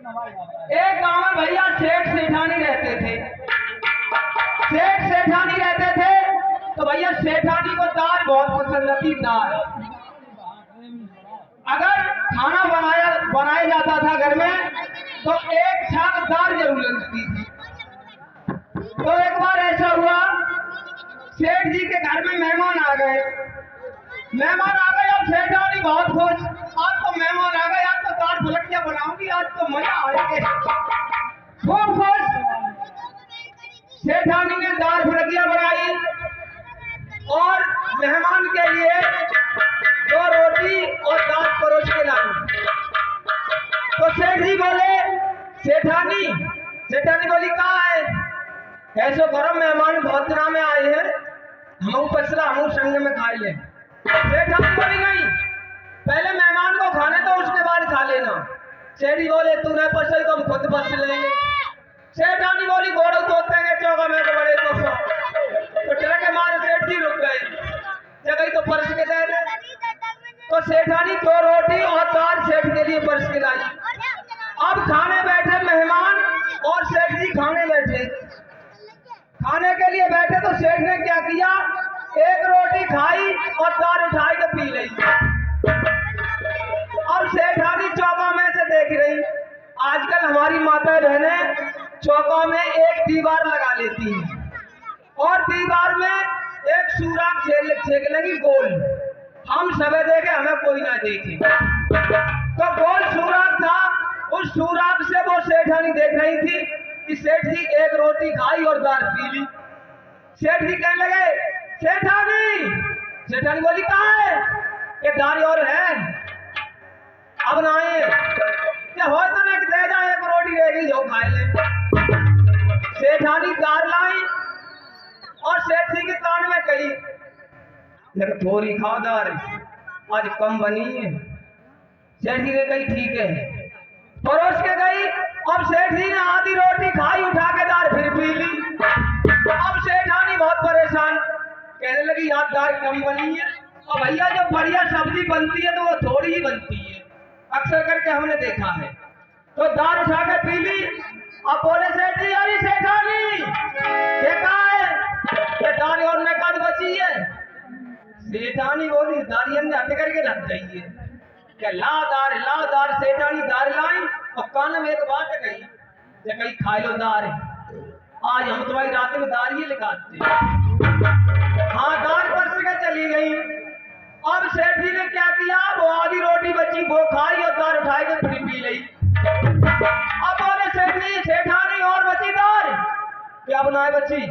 एक गांव में भैया सेठ सेठानी रहते थे। सेठ सेठानी रहते थे तो भैया सेठानी को दाल बहुत पसंद थी। दाल अगर खाना बनाया जाता था घर में तो एक छाक दाल जरूर लगती थी। तो एक बार ऐसा हुआ, सेठ जी के घर में मेहमान आ गए। अब सेठानी बहुत खुश, आज तो मेहमान आ गए, आज तो दाल फुलकियां बनाऊंगी, आज तो मजा आएगा। खूब खुश सेठानी ने दाल फुलकियां बनाई और मेहमान के लिए 2 रोटी और दाल परोस के लाई। तो सेठ जी बोले, सेठानी बोली कहा है? ऐसे करो, मेहमान बहुत दिनों में आए हैं, हम पसरा हम संग में खाए ले। सेठानी बोली नहीं, पहले मेहमान को खाने तो उसके बाद खा लेना। सेठी बोले तू नहीं पस तो हम खुद पस लेंगे। सेठानी बोली घोड़ो तोतेंगे चौका में तो बड़े तो ट्रक के मारे सेठ जी रुक गए, जगह तो परस के दे दे। तो सेठानी 2 रोटी और दाल सेठ के लिए परस के लाई। अब खाने बैठे मेहमान और सेठ जी खाने बैठे। खाने के लिए बैठे तो सेठ ने क्या किया, 1 रोटी खाई और दाल उठाई के पी ली। अब सेठानी चौका में से देख रही, आजकल हमारी माता बहनें चौका में एक दीवार लगा लेती हैं और दीवार में एक सुराख छेक लगी गोल। हम सबे देखे, हमें कोई ना देखे। तो गोल सुराख था, उस सुराख से वो सेठानी देख रही थी कि सेठ जी 1 रोटी खाई और दाल पी ली। सेठ जी कहने लगे सेठानी बोली कहाँ है? कि दाल और है, अब ना आए क्या हो तो ना दे जाए, 1 रोटी रहेगी जो खाए ले। सेठानी दाल लाई और सेठ जी के कान में कही, लेकिन थोड़ी खाओ दाल, आज कम बनी है। सेठ जी ने कही ठीक है, परोस के गई। अब सेठ जी ने आधी रोटी खाई, उठा के दाल फिर पी ली। अब सेठानी बहुत परेशान, कहने लगी यार दाल कम बनी है, और भैया जब बढ़िया सब्जी बनती है तो वो थोड़ी ही बनती है, अक्सर करके हमने देखा है। तो दाल उठा के पी ली। अब बोले सेठ जी, अरे सेठानी देखा है ये दाल और में कद बची है? सेठानी बोली दारियन ने हट करके रख गई है, क्या ला दार। सेठानी दार लाई और कान में एक बात कही, कहीं खा लो दार, आज हम तुम्हारी रात में दार ही लिखाते। हाँ, दार परस के चली गई। अब सेठ जी ने क्या किया, वो आधी रोटी बची वो खाई और दार उठाई के फिर पी ली। अब बोले सेठ जी, सेठानी और बची दार, क्या बनाए बच्ची?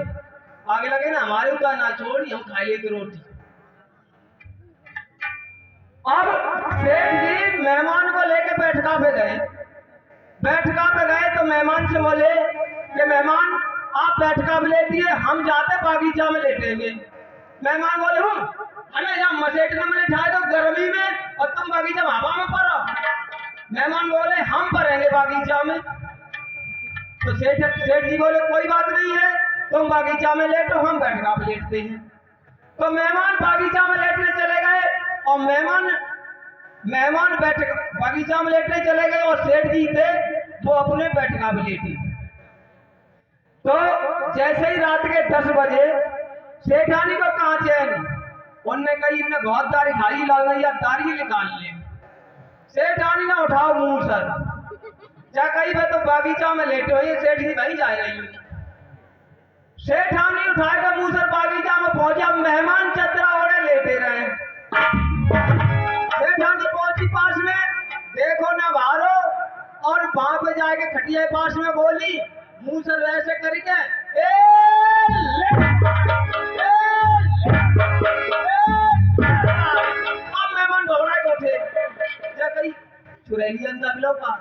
आगे लगे ना हमारे ऊपर ना छोड़ी, हम खा लेते रोटी। अब सेठ जी मेहमान को लेके बैठका पे गए तो मेहमान से बोले कि मेहमान आप बैठका पे लेटिए, हम जाते बागीचा में लेटेंगे। मेहमान बोले हमें यहाँ मसेटने में लेटाए तो गर्मी में, और तुम बागीचा में हवा में पड़ो। मेहमान बोले हम पड़ेंगे बागीचा में। तो सेठ जी बोले कोई बात नहीं है, तुम बागीचा में लेटो, हम बैठका पे लेटते हैं। तो मेहमान बागीचा में लेटने चले गए और मेहमान बागीचा में लेटने चले गए और सेठ जी थे वो अपने बैठका में लेटे। तो जैसे ही रात के 10 बजे सेठानी को कहाँ चैन, उनने कही इनने बहुत दारी खाई, लाल या दारी निकाल ले। सेठानी ना उठाओ मुंह सर, क्या कही मैं तो बागीचा में लेटे हो, ये सेठ जी भाई जा रही है। सेठानी उठाकर मुंह सर बागीचा में पहुंचा, मेहमान चदरा ओढ़े लेटे रहे। सेठानी पहुंची पास में, देखो ना बाहरो, और वहां पे जाके खटिया पास में बोली मुंह सर ऐसे करके, अब मेहमान घबराए बैठे, क्या कही चुरैली अंदर लो का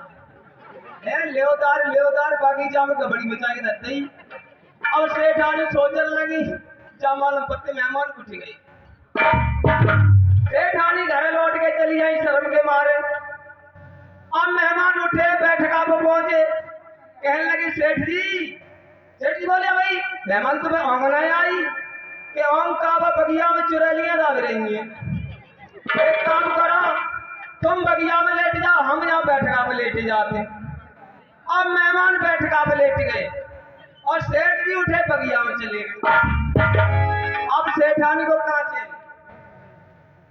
है, लेवदार बागीचा में कबड्डी मचा के धरते ही। अब सेठानी सोचने लगी, जमाल पत्ते मेहमान उठ गई। सेठानी घर लौट के चली आई शर्म के मारे। अब मेहमान उठे, बैठका पर पहुंचे, कहने लगे सेठ जी बोले भाई मेहमान तुम्हें आंगन आई कि आम का बगिया में चुरैलियां दाग रही हैं, एक काम करो तुम बगिया में लेट जाओ, हम यहाँ बैठका में लेटे जाते। अब मेहमान बैठका पे लेट गए और सेठ भी उठे बगिया में चले गए। अब सेठानी को कहा चले,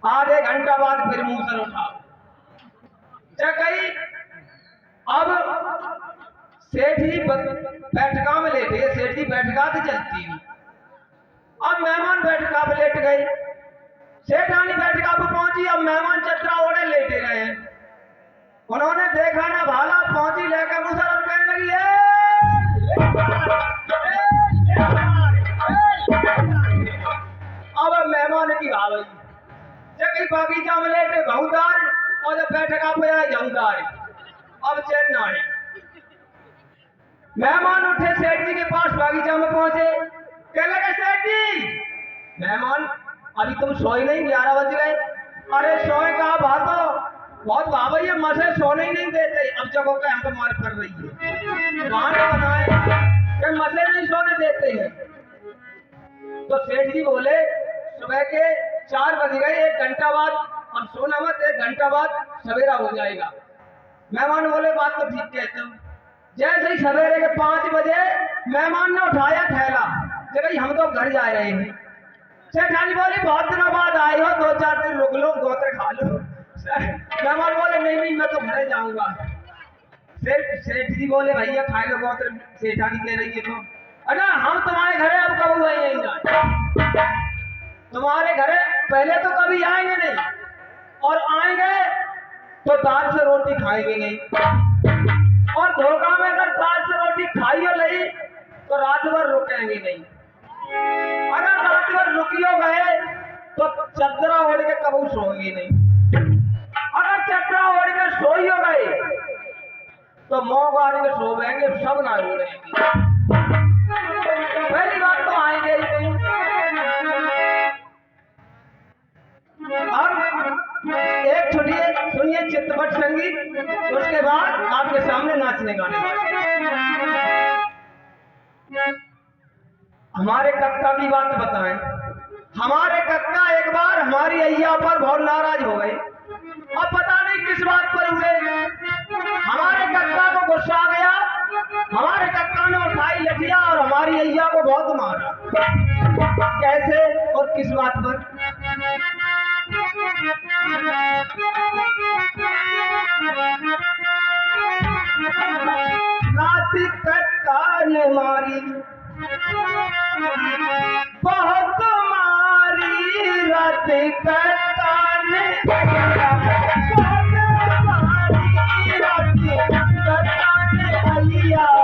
आधे घंटा बाद फिर मुंह से उठा गई। अब सेठ ही बैठका में लेटे, सेठ ही बैठका तो चलती है। अब मेहमान बैठका पे लेट गए, सेठानी बैठका पे पहुंची। अब मेहमान चतरा ओढ़े लेटे रहे। उन्होंने देखा ना भाला, पहुंची लेकर मुसलम कहने लगी अब मेहमान की भावई जगह बागीचा में लेटे बहुदार और जब बैठका पे आए जमदार। अब चैन ना है। मेहमान उठे सेठ जी के पास, बागीचा में पहुंचे, कहने लगे सेठ जी, मेहमान अभी तुम सोए नहीं, 11 बज गए। अरे सोए कहा भातो, बहुत बाबा ये मसे सोने ही नहीं देते। अब जगह के हमको मार कर रही है, बहाने बनाए कि मसे नहीं सोने देते हैं। तो सेठ जी बोले सुबह के 4 बज गए, 1 घंटा बाद अब सोना मत, 1 घंटा बाद सवेरा हो जाएगा। मेहमान बोले बात तो ठीक कहते हो। जैसे ही सवेरे के 5 बजे मेहमान ने उठाया थैला, जब हम तो घर जा रहे हैं। सेठानी बोली बहुत दिनों बाद आए हो, 2-4 दिन रुक लो, गोत्र खा लो। मेहमान बोले नहीं मैं तो घर जाऊंगा। सेठ जी बोले भैया खा लो गोत्र, सेठानी कह रही है तो अरे हम तुम्हारे घरे अब कब आएंगे? तुम्हारे घरे पहले तो कभी आएंगे नहीं, और आएंगे तो दाल से रोटी खाएंगे नहीं, और धोखा में अगर दाल से रोटी खाई हो नहीं तो रात भर रुकेंगे नहीं। अगर रात भर रुकियो गए तो चदरा ओढ़ के कबू सोएंगे नहीं। अगर चदरा ओढ़ के सोई हो गए तो मोगार के सोएंगे, सब ना ओढ़ेंगे। पहली बात तो आएंगे ही नहीं। अब एक सुनिए चित्रपट संगीत, उसके बाद आपके सामने नाचने गाने हमारे कक्का की बात बताएं। हमारे कक्का एक बार हमारी अय्या पर बहुत नाराज हो गए। अब पता नहीं किस बात पर हुए, हमारे कक्का को गुस्सा आ गया। हमारे कक्का ने उठाई लठिया और हमारी अय्या को बहुत मारा। कैसे और किस बात पर? नाती कक्का ने मारी, बहुत मारी, रात कक्का ने अय्या।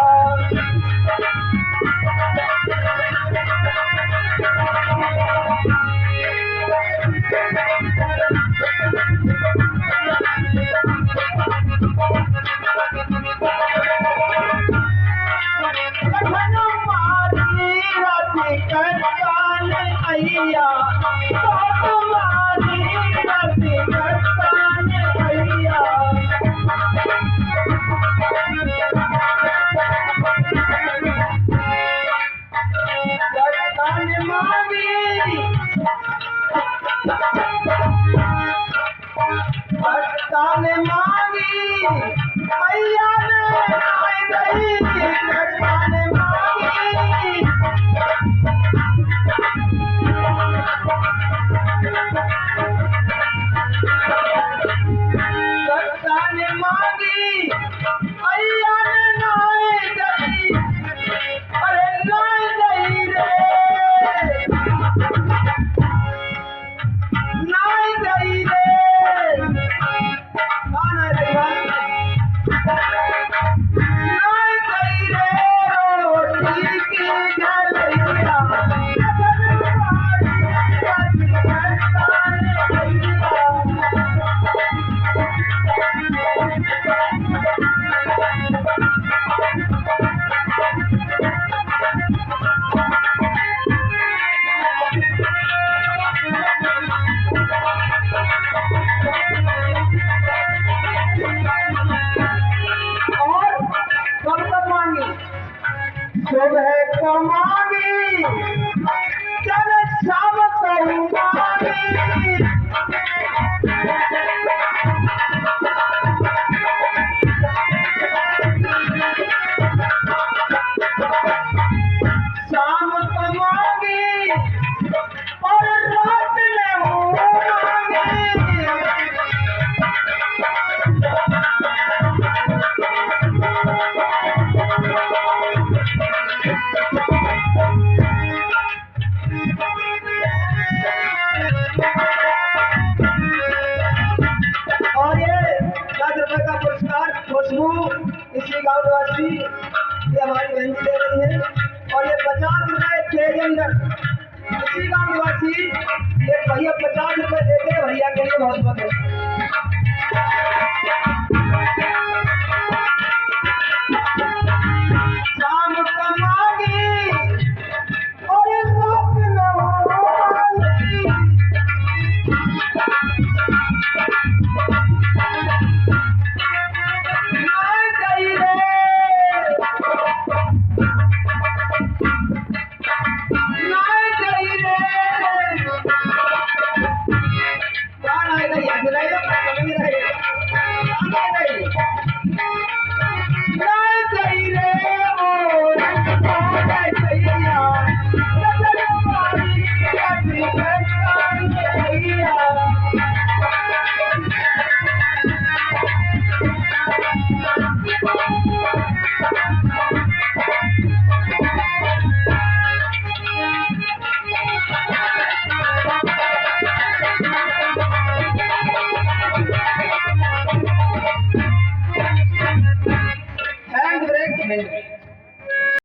सुबह कमानी चल शाम कमानी, इसी गांव निवासी ये हमारी बहन जी दे रही है और ये 50 रुपए के अंदर इसी गांव निवासी ये भैया 50 रुपए देते हैं भैया के लिए बहुत बहुत है।